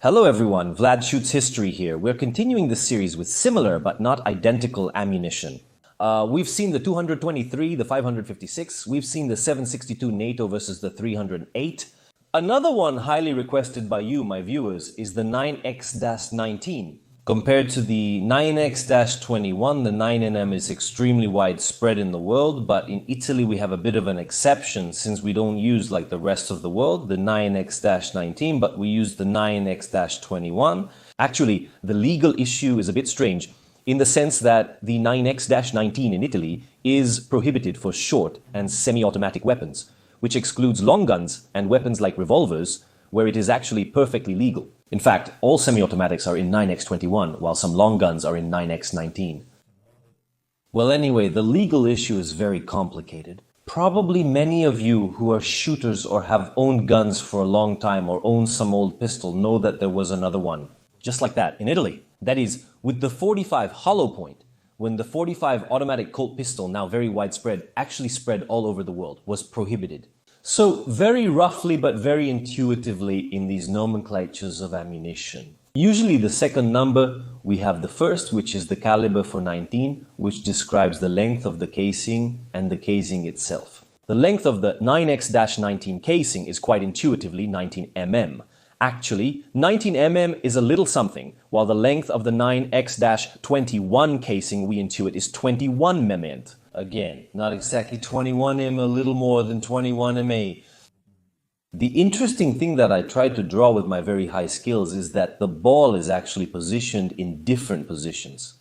Hello everyone, Vlad Shoots History here. We're continuing this series with similar but not identical ammunition. We've seen the 223, the 556, we've seen the 762 NATO versus the 308. Another one highly requested by you, my viewers, is the 9X-19. Compared to the 9X-21, the 9NM is extremely widespread in the world, but in Italy we have a bit of an exception since we don't use, like the rest of the world, the 9X-19, but we use the 9X-21. Actually, the legal issue is a bit strange in the sense that the 9X-19 in Italy is prohibited for short and semi-automatic weapons, which excludes long guns and weapons like revolvers, where it is actually perfectly legal. In fact, all semi-automatics are in 9X21, while some long guns are in 9X19. Well, anyway, the legal issue is very complicated. Probably many of you who are shooters or have owned guns for a long time or own some old pistol know that there was another one, just like that, in Italy. That is, with the 45 hollow point, when the 45 automatic Colt pistol, now very widespread, actually spread all over the world, was prohibited. So, very roughly but very intuitively in these nomenclatures of ammunition. Usually the second number, we have the first, which is the caliber for 19, which describes the length of the casing and the casing itself. The length of the 9X-19 casing is quite intuitively 19 mm. Actually, 19 mm is a little something, while the length of the 9X-21 casing we intuit is 21 mm. Again, not exactly 21 mm, a little more than 21 mm. The interesting thing that I tried to draw with my very high skills is that the ball is actually positioned in different positions.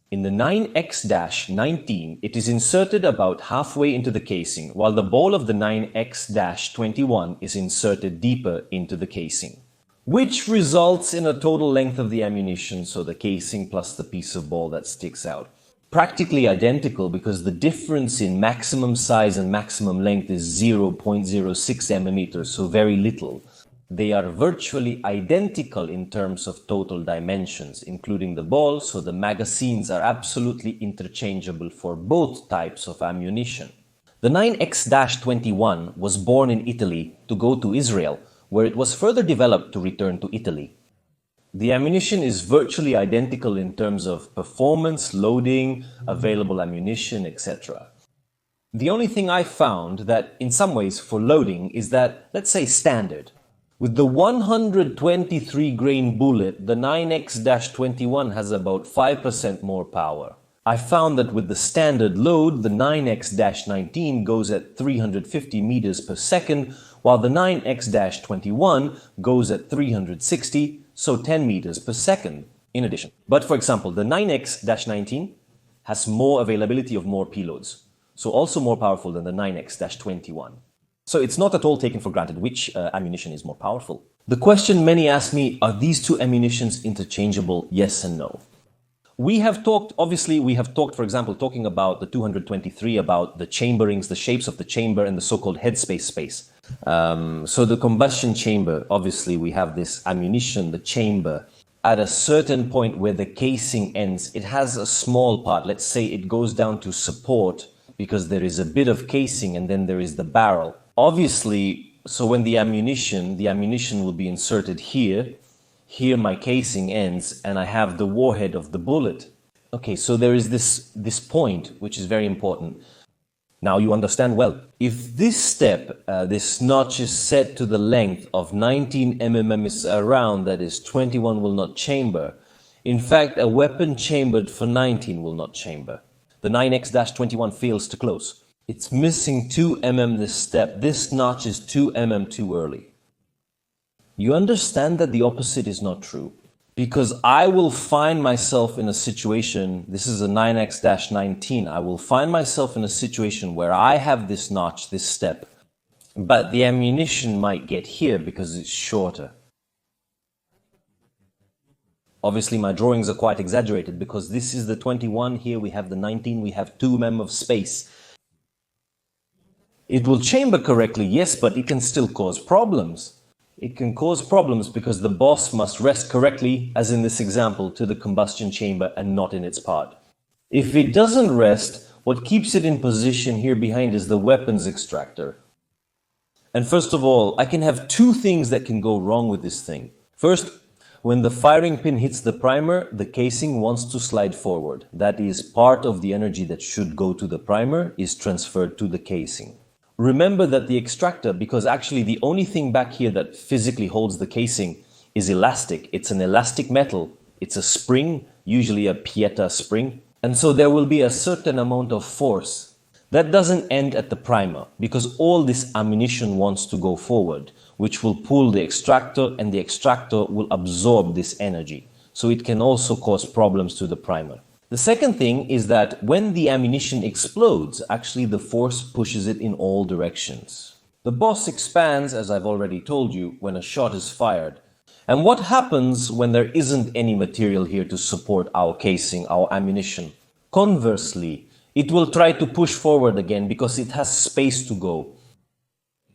In the 9X-19, it is inserted about halfway into the casing, while the ball of the 9X-21 is inserted deeper into the casing, which results in a total length of the ammunition, so the casing plus the piece of ball that sticks out. Practically identical because the difference in maximum size and maximum length is 0.06 mm, so very little. They are virtually identical in terms of total dimensions, including the ball, so the magazines are absolutely interchangeable for both types of ammunition. The 9X-21 was born in Italy to go to Israel, where it was further developed to return to Italy. The ammunition is virtually identical in terms of performance, loading, available ammunition, etc. The only thing I found that in some ways for loading is that, let's say standard. With the 123 grain bullet, the 9X-21 has about 5% more power. I found that with the standard load, the 9X-19 goes at 350 meters per second, while the 9X-21 goes at 360, so 10 meters per second in addition. But for example, the 9X-19 has more availability of more payloads, so also more powerful than the 9X-21. So it's not at all taken for granted which ammunition is more powerful. The question many ask me, are these two ammunitions interchangeable? Yes and no. We have talked, for example, talking about the 223, about the chamberings, the shapes of the chamber and the so-called headspace space. So the combustion chamber, obviously we have this ammunition, the chamber. At a certain point where the casing ends, it has a small part. Let's say it goes down to support because there is a bit of casing and then there is the barrel. Obviously, so when the ammunition will be inserted here. Here my casing ends and I have the warhead of the bullet. Okay, so there is this point, which is very important. Now you understand well. If this step, this notch is set to the length of 19 mm is around, that is 21 will not chamber. In fact, a weapon chambered for 19 will not chamber. The 9X-21 fails to close. It's missing 2 mm this step. This notch is 2 mm too early. You understand that the opposite is not true. Because I will find myself in a situation, this is a 9X-19, I will find myself in a situation where I have this notch, this step, but the ammunition might get here because it's shorter. Obviously my drawings are quite exaggerated because this is the 21, here we have the 19, we have 2 mm of space. It will chamber correctly, yes, but it can still cause problems. It can cause problems because the boss must rest correctly, as in this example, to the combustion chamber and not in its part. If it doesn't rest, what keeps it in position here behind is the weapons extractor. And first of all, I can have two things that can go wrong with this thing. First, When the firing pin hits the primer, the casing wants to slide forward. That is, part of the energy that should go to the primer is transferred to the casing. Remember that the extractor, because actually the only thing back here that physically holds the casing is elastic. It's an elastic metal. It's a spring, usually a Pieta spring. And so there will be a certain amount of force. That doesn't end at the primer, because all this ammunition wants to go forward, which will pull the extractor, and the extractor will absorb this energy. So it can also cause problems to the primer. The second thing is that when the ammunition explodes, actually the force pushes it in all directions. The boss expands, as I've already told you, when a shot is fired. And what happens when there isn't any material here to support our casing, our ammunition? Conversely, it will try to push forward again because it has space to go.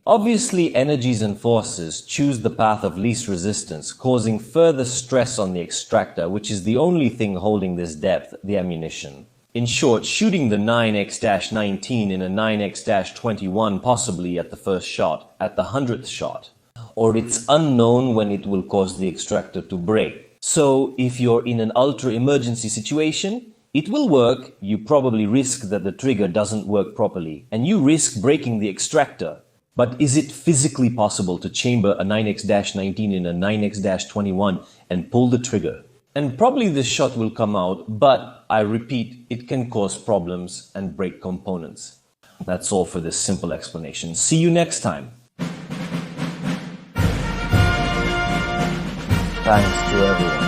Obviously, energies and forces choose the path of least resistance, causing further stress on the extractor, which is the only thing holding this depth, the ammunition. In short, shooting the 9x-19 in a 9x-21 possibly at the first shot, at the 100th shot, or it's unknown when it will cause the extractor to break. So, if you're in an ultra-emergency situation, it will work, you probably risk that the trigger doesn't work properly, and you risk breaking the extractor. But is it physically possible to chamber a 9x-19 in a 9x-21 and pull the trigger? And probably this shot will come out, but I repeat, it can cause problems and break components. That's all for this simple explanation. See you next time. Thanks to everyone.